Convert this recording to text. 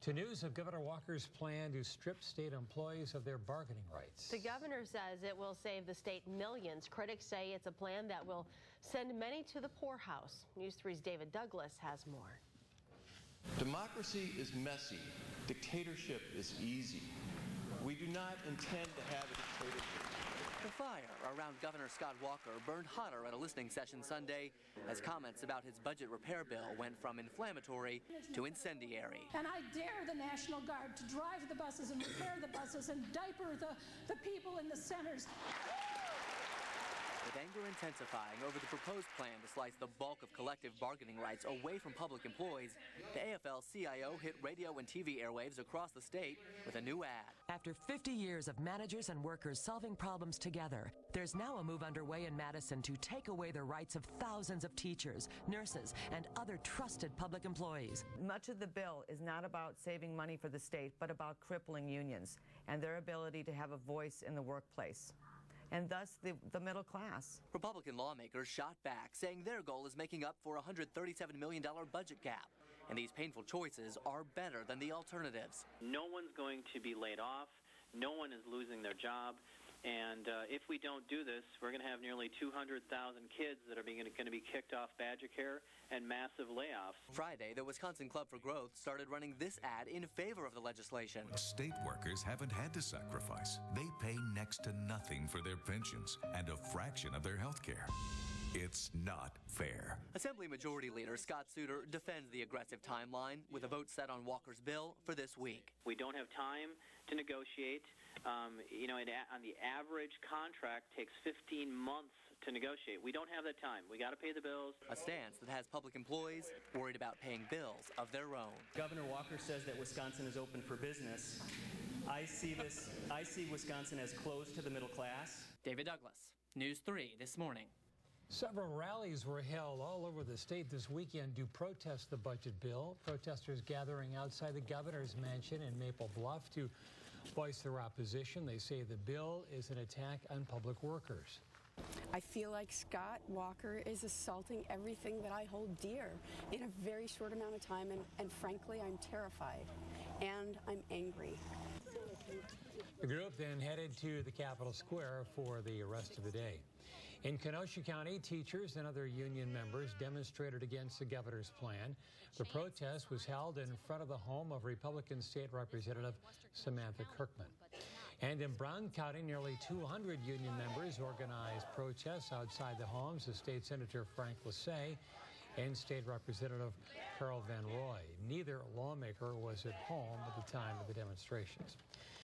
To news of Governor Walker's plan to strip state employees of their bargaining rights. The governor says it will save the state millions. Critics say it's a plan that will send many to the poorhouse. News 3's David Douglas has more. Democracy is messy. Dictatorship is easy. We do not intend to have a dictatorship. The fire around Governor Scott Walker burned hotter at a listening session Sunday as comments about his budget repair bill went from inflammatory to incendiary. And I dare the National Guard to drive the buses and repair the buses and diaper the people in the centers. With anger intensifying over the proposed plan to slice the bulk of collective bargaining rights away from public employees, the AFL-CIO hit radio and TV airwaves across the state with a new ad. After 50 years of managers and workers solving problems together, there's now a move underway in Madison to take away the rights of thousands of teachers, nurses, and other trusted public employees. Much of the bill is not about saving money for the state, but about crippling unions and their ability to have a voice in the workplace, and thus the middle class. Republican lawmakers shot back, saying their goal is making up for a $137 million budget gap. And these painful choices are better than the alternatives. No one's going to be laid off. No one is losing their job. And if we don't do this, we're going to have nearly 200,000 kids that are going to be kicked off Badger Care and massive layoffs. Friday, the Wisconsin Club for Growth started running this ad in favor of the legislation. State workers haven't had to sacrifice. They pay next to nothing for their pensions and a fraction of their health care. It's not fair. Assembly Majority Leader Scott Souter defends the aggressive timeline with a vote set on Walker's bill for this week. We don't have time to negotiate. On the average contract takes 15 months to negotiate. We don't have that time. We got to pay the bills. A stance that has public employees worried about paying bills of their own. Governor Walker says that Wisconsin is open for business. I see Wisconsin as closed to the middle class. David Douglas, News 3 this morning. Several rallies were held all over the state this weekend to protest the budget bill. Protesters gathering outside the governor's mansion in Maple Bluff to voice their opposition. They say the bill is an attack on public workers. I feel like Scott Walker is assaulting everything that I hold dear in a very short amount of time, and frankly, I'm terrified and I'm angry. The group then headed to the Capitol Square for the rest of the day. In Kenosha County, teachers and other union members demonstrated against the governor's plan. The protest was held in front of the home of Republican State Representative Samantha Kirkman. And in Brown County, nearly 200 union members organized protests outside the homes of State Senator Frank Lassay and State Representative Carol Van Roy. Neither lawmaker was at home at the time of the demonstrations.